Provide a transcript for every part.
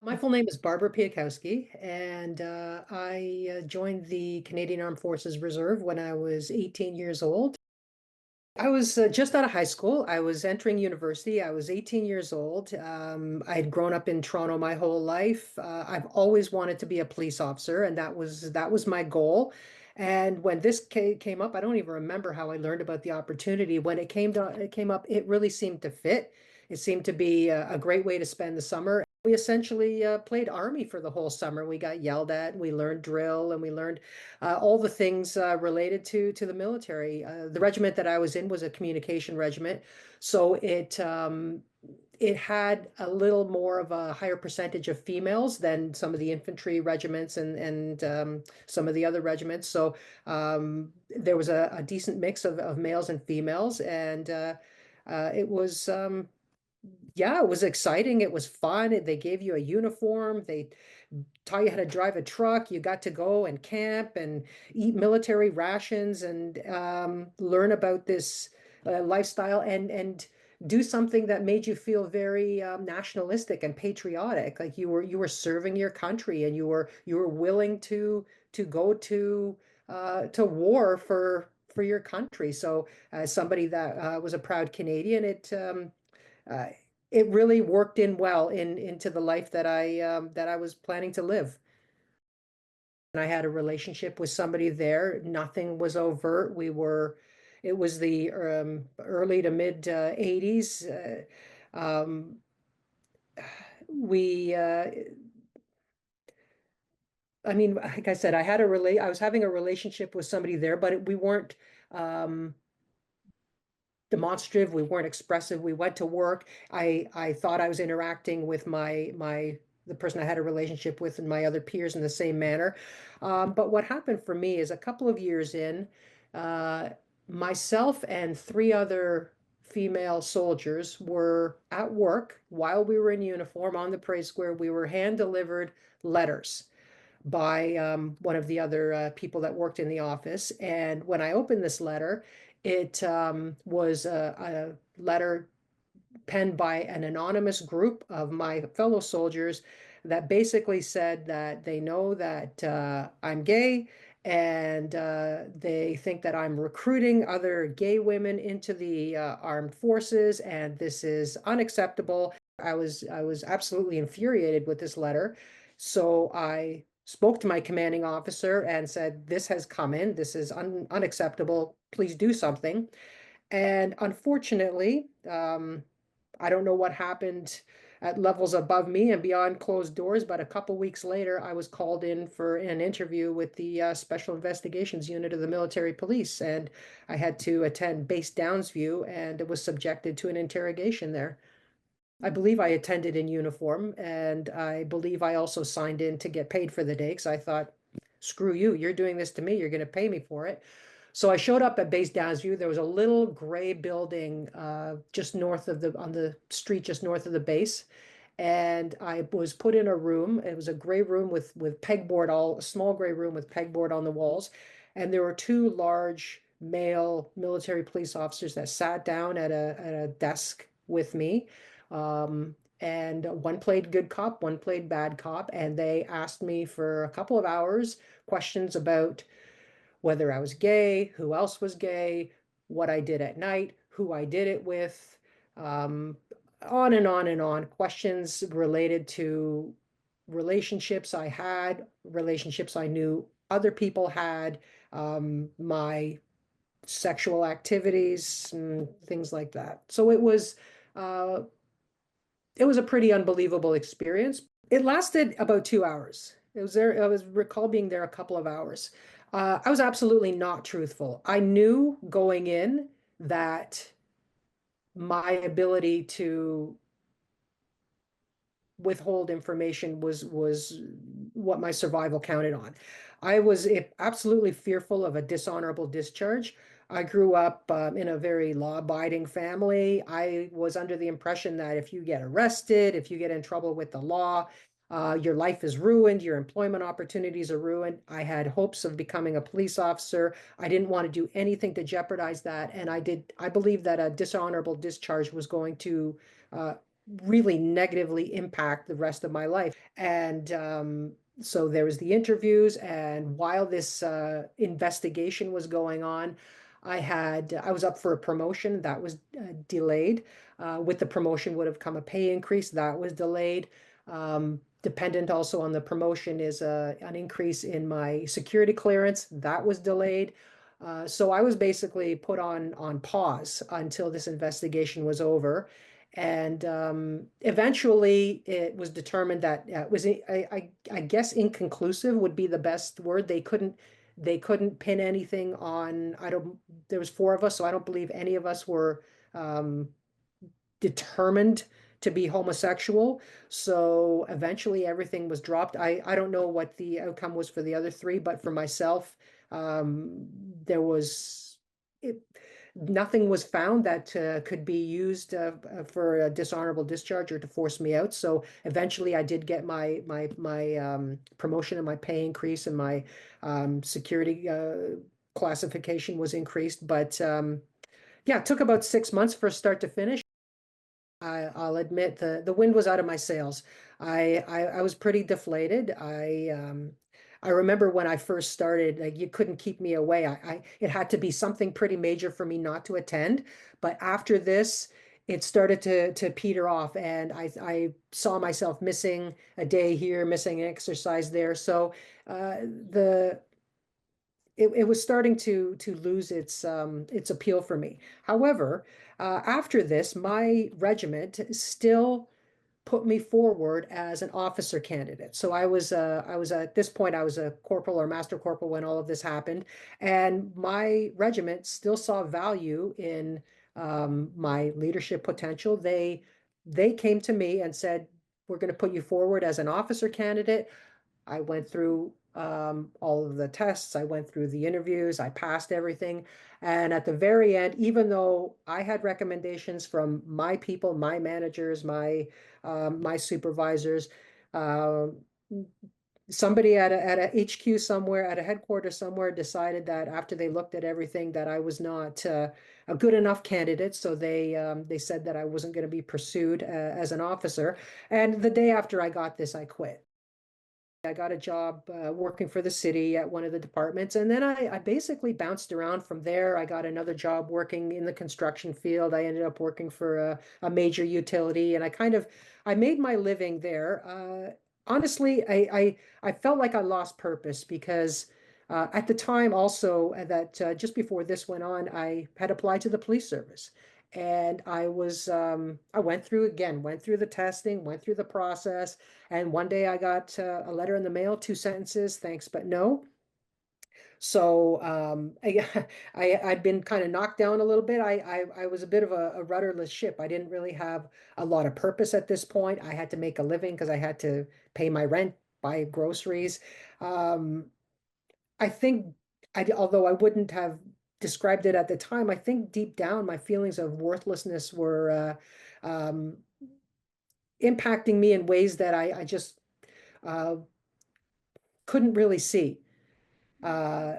My full name is Barbara Piatkowski, and I joined the Canadian Armed Forces Reserve when I was 18 years old. I was just out of high school. I was entering university. I was 18 years old. I had grown up in Toronto my whole life. I've always wanted to be a police officer, and that was my goal. And when this came up, I don't even remember how I learned about the opportunity. When it came up, it really seemed to fit. It seemed to be a great way to spend the summer. We essentially played army for the whole summer. We got yelled at, we learned drill, and we learned all the things related to the military. The regiment that I was in was a communication regiment, so it had a little more of a higher percentage of females than some of the infantry regiments and some of the other regiments. So there was a decent mix of males and females, and it was yeah, it was exciting. It was fun. They gave you a uniform. They taught you how to drive a truck. You got to go and camp and eat military rations and learn about this lifestyle and do something that made you feel very nationalistic and patriotic. Like you were serving your country and you were willing to go to war for your country. So as somebody that was a proud Canadian, uh, it really worked in well into the life that I was planning to live. And I had a relationship with somebody there. Nothing was overt. It was the early to mid 80s. Um, we, I mean, like I said, I was having a relationship with somebody there, but we weren't um, demonstrative. We weren't expressive. We went to work. I thought I was interacting with the person I had a relationship with and my other peers in the same manner. But what happened for me is a couple of years in, uh, myself and three other female soldiers were at work while we were in uniform on the parade square. We were hand delivered letters by one of the other people that worked in the office. And when I opened this letter, it was a letter penned by an anonymous group of my fellow soldiers that basically said that they know that I'm gay and they think that I'm recruiting other gay women into the armed forces, and this is unacceptable. I was absolutely infuriated with this letter. So I spoke to my commanding officer and said, "This has come in. This is unacceptable. Please do something." And unfortunately, I don't know what happened at levels above me and beyond closed doors, but a couple weeks later, I was called in for an interview with the Special Investigations Unit of the Military Police, and I had to attend Base Downsview and was subjected to an interrogation there. I believe I attended in uniform, and I believe I also signed in to get paid for the day because I thought, screw you, you're doing this to me, you're going to pay me for it. So I showed up at Base Downsview. There was a little gray building just north of on the street, just north of the base. And I was put in a room. It was a gray room with pegboard, a small gray room with pegboard on the walls. And there were two large male military police officers that sat down at a desk with me. And one played good cop, one played bad cop, and they asked me for a couple of hours questions about whether I was gay, who else was gay, what I did at night, who I did it with, um, on and on and on. Questions related to relationships I had, relationships I knew other people had, my sexual activities, and things like that. So uh, it was a pretty unbelievable experience. It lasted about 2 hours. It was there. I was recall being there a couple of hours. I was absolutely not truthful. I knew going in that my ability to withhold information was what my survival counted on. I was absolutely fearful of a dishonorable discharge. I grew up in a very law-abiding family. I was under the impression that if you get arrested, if you get in trouble with the law, your life is ruined, your employment opportunities are ruined. I had hopes of becoming a police officer. I didn't want to do anything to jeopardize that, and I believed that a dishonorable discharge was going to really negatively impact the rest of my life. And so there was the interviews, and while this investigation was going on, I was up for a promotion that was delayed. With the promotion would have come a pay increase that was delayed. Dependent also on the promotion is an increase in my security clearance that was delayed. So I was basically put on pause until this investigation was over. And eventually it was determined that it was, I guess inconclusive would be the best word. They couldn't pin anything on, I don't, there was four of us, so I don't believe any of us were um, determined to be homosexual. So eventually everything was dropped. I don't know what the outcome was for the other three, but for myself, there was it, nothing was found that could be used for a dishonorable discharge or to force me out. So eventually I did get my promotion and my pay increase, and my security classification was increased. But yeah, it took about 6 months for start to finish. I'll admit the wind was out of my sails. I was pretty deflated. I remember when I first started, like you couldn't keep me away. It had to be something pretty major for me not to attend. But after this, it started to peter off, and I saw myself missing a day here, missing an exercise there. So the it was starting to lose its appeal for me. However, after this, my regiment still put me forward as an officer candidate. So I was at this point I was a corporal or master corporal when all of this happened, and my regiment still saw value in my leadership potential. They came to me and said, "We're going to put you forward as an officer candidate." I went through all of the tests, I went through the interviews, I passed everything. And at the very end, even though I had recommendations from my people, my managers, my supervisors, uh, somebody at a HQ somewhere, at a headquarters somewhere, decided that after they looked at everything, that I was not a good enough candidate. So they said that I wasn't going to be pursued as an officer. And the day after I got this, I quit. I got a job working for the city at one of the departments. And then I basically bounced around from there. I got another job working in the construction field. I ended up working for a major utility, and I made my living there. Honestly, I felt like I lost purpose because at the time also that just before this went on, I had applied to the police service. And I went through the testing, went through the process. And one day I got a letter in the mail, two sentences, thanks, but no. So I'd been kind of knocked down a little bit. I was a bit of a rudderless ship. I didn't really have a lot of purpose at this point. I had to make a living because I had to pay my rent, buy groceries. Um, I think although I wouldn't have described it at the time, I think deep down my feelings of worthlessness were impacting me in ways that I just uh, couldn't really see. Uh,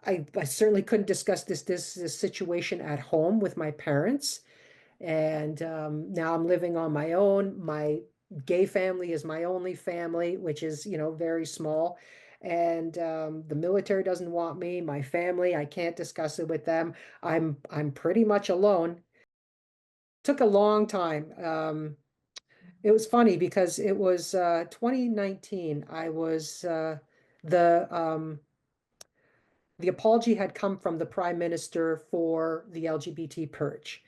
I certainly couldn't discuss this situation at home with my parents. And now I'm living on my own. My gay family is my only family, which is, very small. And the military doesn't want me. My family, I can't discuss it with them. I'm pretty much alone. Took a long time. It was funny because it was 2019. The the apology had come from the prime minister for the LGBT purge.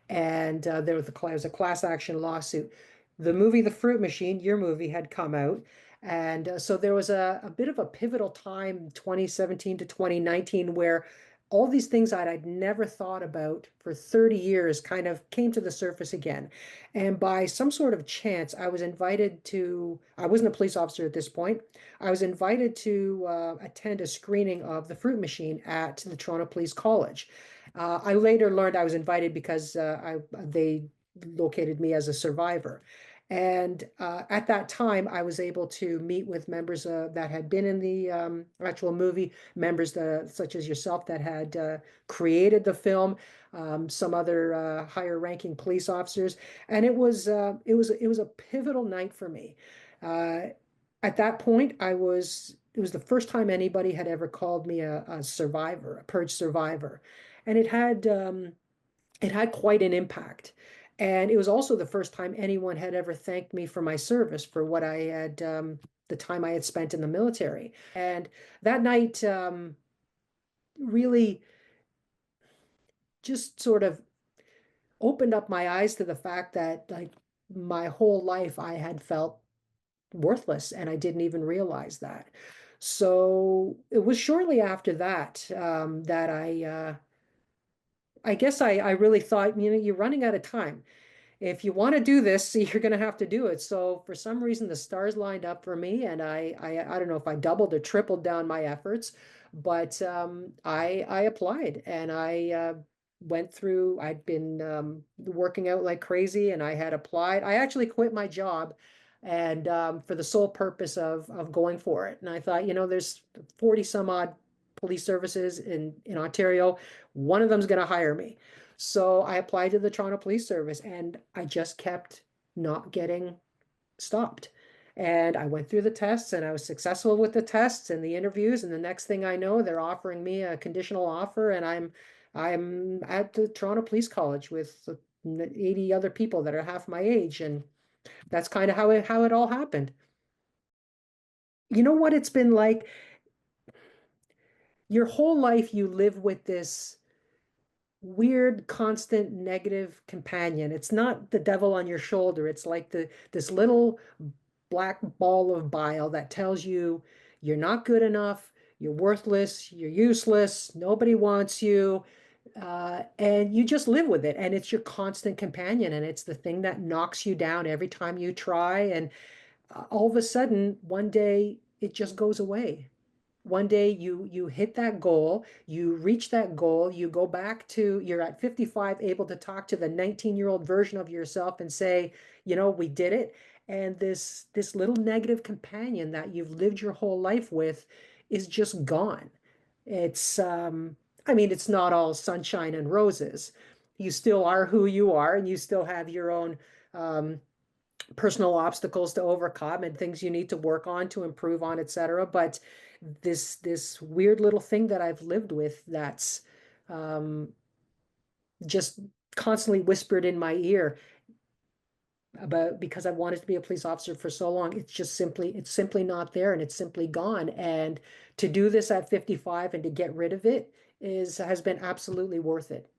And there was a class action lawsuit. The movie The Fruit Machine, your movie, had come out. And so there was a bit of a pivotal time, 2017 to 2019, where all these things I'd never thought about for 30 years kind of came to the surface again. And by some sort of chance, I wasn't a police officer at this point. I was invited to attend a screening of The Fruit Machine at the Toronto Police College. I later learned I was invited because they located me as a survivor. And at that time, I was able to meet with members that had been in the actual movie, members such as yourself that had created the film, some other higher ranking police officers, and it was a pivotal night for me. Uh, at that point, it was the first time anybody had ever called me a survivor, a purge survivor, and it had quite an impact. And it was also the first time anyone had ever thanked me for my service, for what I had, the time I had spent in the military. And that night, really just sort of opened up my eyes to the fact that, like, my whole life I had felt worthless, and I didn't even realize that. So it was shortly after that, that I guess I really thought, you're running out of time. If you want to do this, you're going to have to do it. So for some reason, the stars lined up for me, and I don't know if I doubled or tripled down my efforts, but I applied, and I went through. I'd been working out like crazy, and I had applied. I actually quit my job, and for the sole purpose of going for it. And I thought, there's 40 some odd police services in Ontario. One of them's going to hire me. So I applied to the Toronto Police Service, and I just kept not getting stopped. And I went through the tests, and I was successful with the tests and the interviews. And the next thing I know, they're offering me a conditional offer, and I'm at the Toronto Police College with 80 other people that are half my age. And that's kind of how it all happened. You know what it's been like? Your whole life you live with this weird, constant negative companion. It's not the devil on your shoulder. It's like this little black ball of bile that tells you you're not good enough, you're worthless, you're useless, nobody wants you. And you just live with it. And it's your constant companion. And it's the thing that knocks you down every time you try. And all of a sudden, one day, it just goes away. One day you hit that goal, you reach that goal, you go back to, you're at 55, able to talk to the 19-year-old version of yourself and say, we did it. And this little negative companion that you've lived your whole life with is just gone. It's I mean, it's not all sunshine and roses. You still are who you are, and you still have your own personal obstacles to overcome and things you need to work on to improve on, etc. But this weird little thing that I've lived with that's um, just constantly whispered in my ear about, because I wanted to be a police officer for so long, it's simply not there, and it's simply gone. And to do this at 55 and to get rid of it has been absolutely worth it.